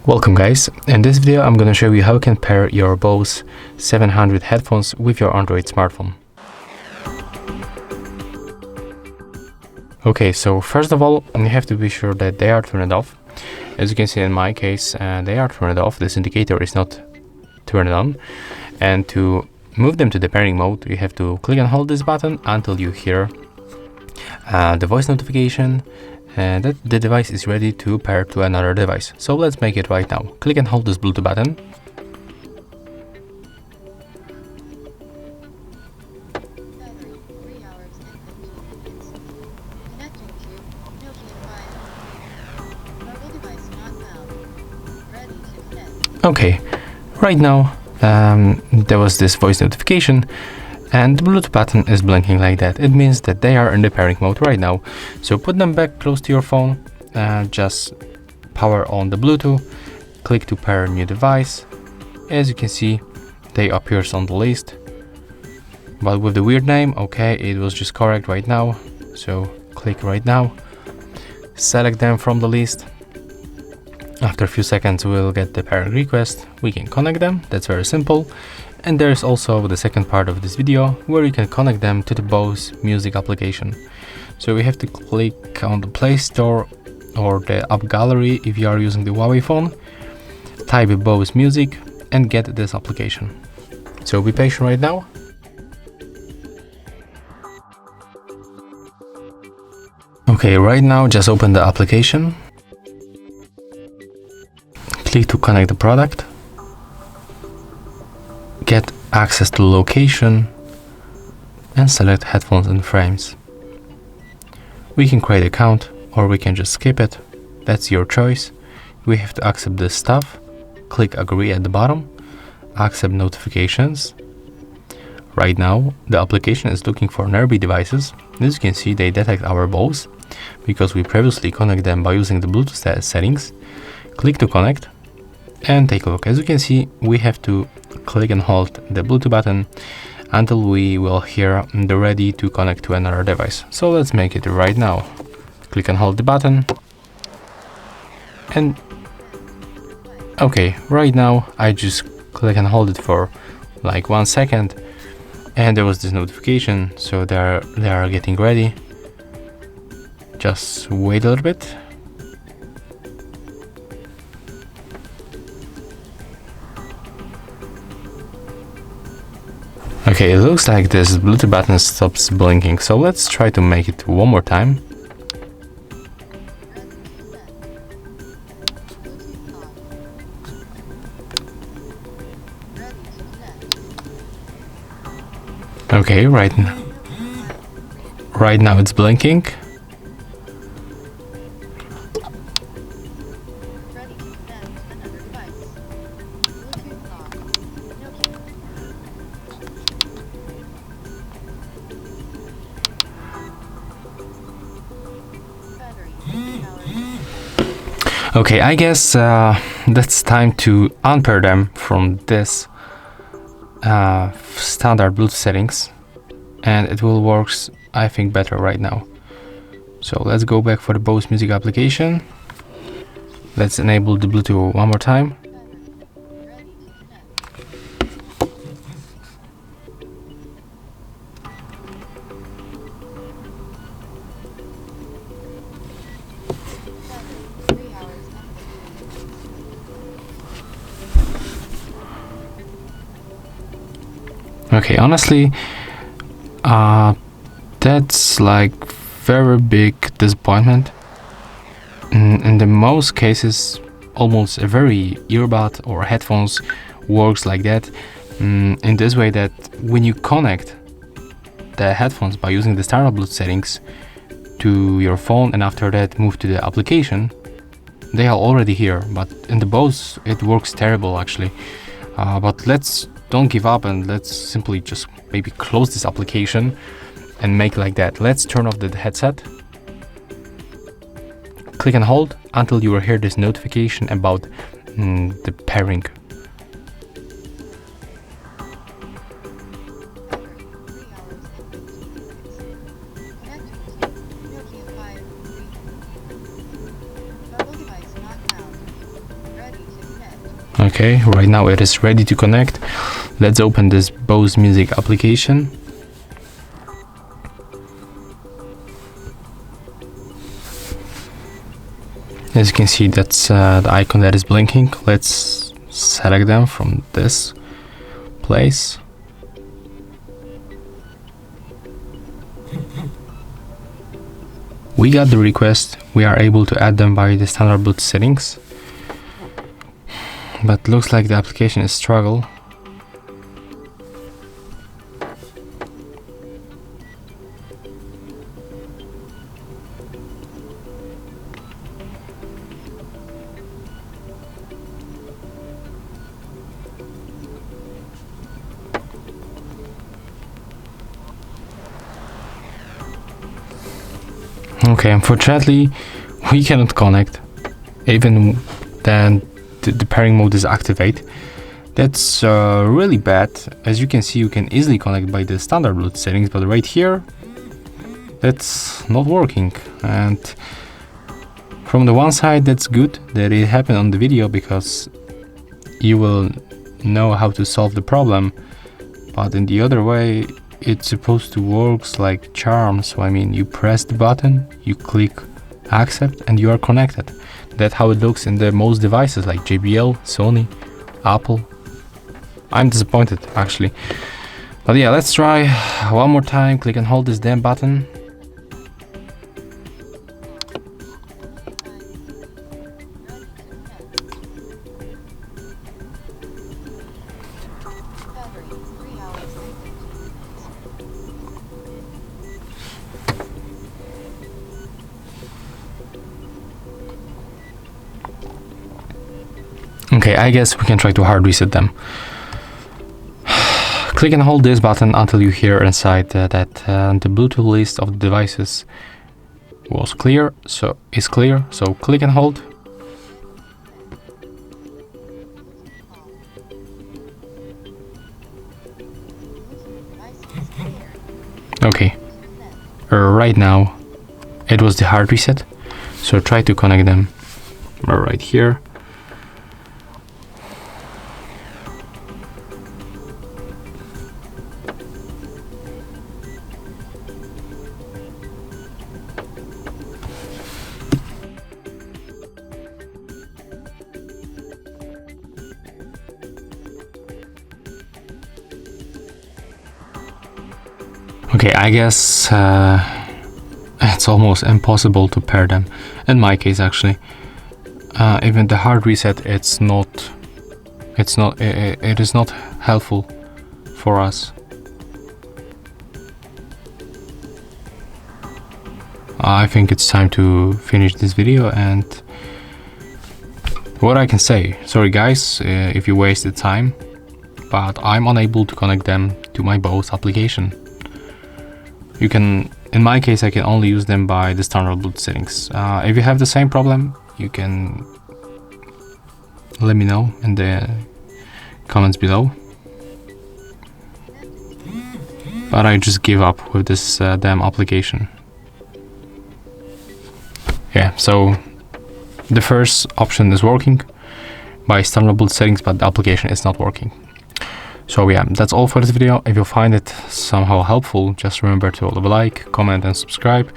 Welcome guys, in this video I'm gonna show you how you can pair your Bose 700 headphones with your Android smartphone. Okay, so first of all you have to be sure that they are turned off. As you can see in my case, they are turned off. This indicator is not turned on, and to move them to the pairing mode you have to click and hold this button until you hear the voice notification and that the device is ready to pair to another device. So let's make it right now. Click and hold this Bluetooth button. Okay, right now there was this voice notification and the Bluetooth button is blinking like that. It means that they are in the pairing mode right now. So put them back close to your phone, just power on the Bluetooth, click to pair a new device. As you can see, they appears on the list, but with the weird name. Okay, it was just correct right now. So click right now, select them from the list. After a few seconds we'll get the pairing request. We can connect them, that's very simple. And there's also the second part of this video where you can connect them to the Bose music application. So we have to click on the Play Store or the app gallery if you are using the Huawei phone, type Bose music and get this application. So be patient right now. Okay, right now just open the application, click to connect the product, get access to location and select headphones and frames. We can create an account or we can just skip it. That's your choice. We have to accept this stuff. Click agree at the bottom, accept notifications. Right now the application is looking for nearby devices. As you can see, they detect our Bose because we previously connected them by using the Bluetooth settings. Click to connect and take a look. As you can see, we have to click and hold the Bluetooth button until we will hear the ready to connect to another device. So let's make it right now. Click and hold the button. And okay, right now I just click and hold it for like 1 second and there was this notification, so they are getting ready. Just wait a little bit. Okay, it looks like this Bluetooth button stops blinking, so let's try to make it one more time. Okay, right now it's blinking. Okay, I guess that's time to unpair them from this standard Bluetooth settings, and it will work, I think, better right now. So let's go back for the Bose music application. Let's enable the Bluetooth one more time. Okay, honestly, that's like very big disappointment. In the most cases, almost every earbud or headphones works like that. In this way, that when you connect the headphones by using the standard Bluetooth settings to your phone and after that move to the application, they are already here. But in the Bose, it works terrible actually. But let's don't give up and let's simply just maybe close this application and make like that. Let's turn off the headset. Click and hold until you will hear this notification about the pairing. Okay, right now it is ready to connect. Let's open this Bose music application. As you can see, that's the icon that is blinking. Let's select them from this place. We got the request. We are able to add them by the standard Bluetooth settings. But looks like the application is struggle. Okay, unfortunately, we cannot connect, even then the pairing mode is activated. That's really bad. As you can see, you can easily connect by the standard Bluetooth settings, but right here, that's not working. And from the one side, that's good that it happened on the video, because you will know how to solve the problem. But in the other way, it's supposed to work like charm. So I mean, you press the button, you click accept, and you are connected. That's how it looks in the most devices like JBL, Sony, Apple. I'm disappointed actually. But yeah, let's try one more time. Click and hold this damn button. Okay, I guess we can try to hard reset them. Click and hold this button until you hear inside that the Bluetooth list of the devices was clear. So it's clear. So click and hold. Okay. Right now, it was the hard reset. So try to connect them right here. Okay, I guess it's almost impossible to pair them. In my case, actually, even the hard reset, it is not helpful for us. I think it's time to finish this video, and what I can say, sorry guys, if you wasted time, but I'm unable to connect them to my Bose application. You can, in my case, I can only use them by the standard Bluetooth settings. If you have the same problem, you can let me know in the comments below. But I just give up with this damn application. Yeah, so the first option is working by standard Bluetooth settings, but the application is not working. So yeah, that's all for this video. If you find it somehow helpful, just remember to leave a like, comment and subscribe.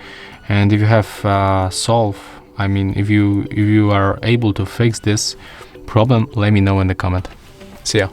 And if you have if you are able to fix this problem, let me know in the comment. See ya.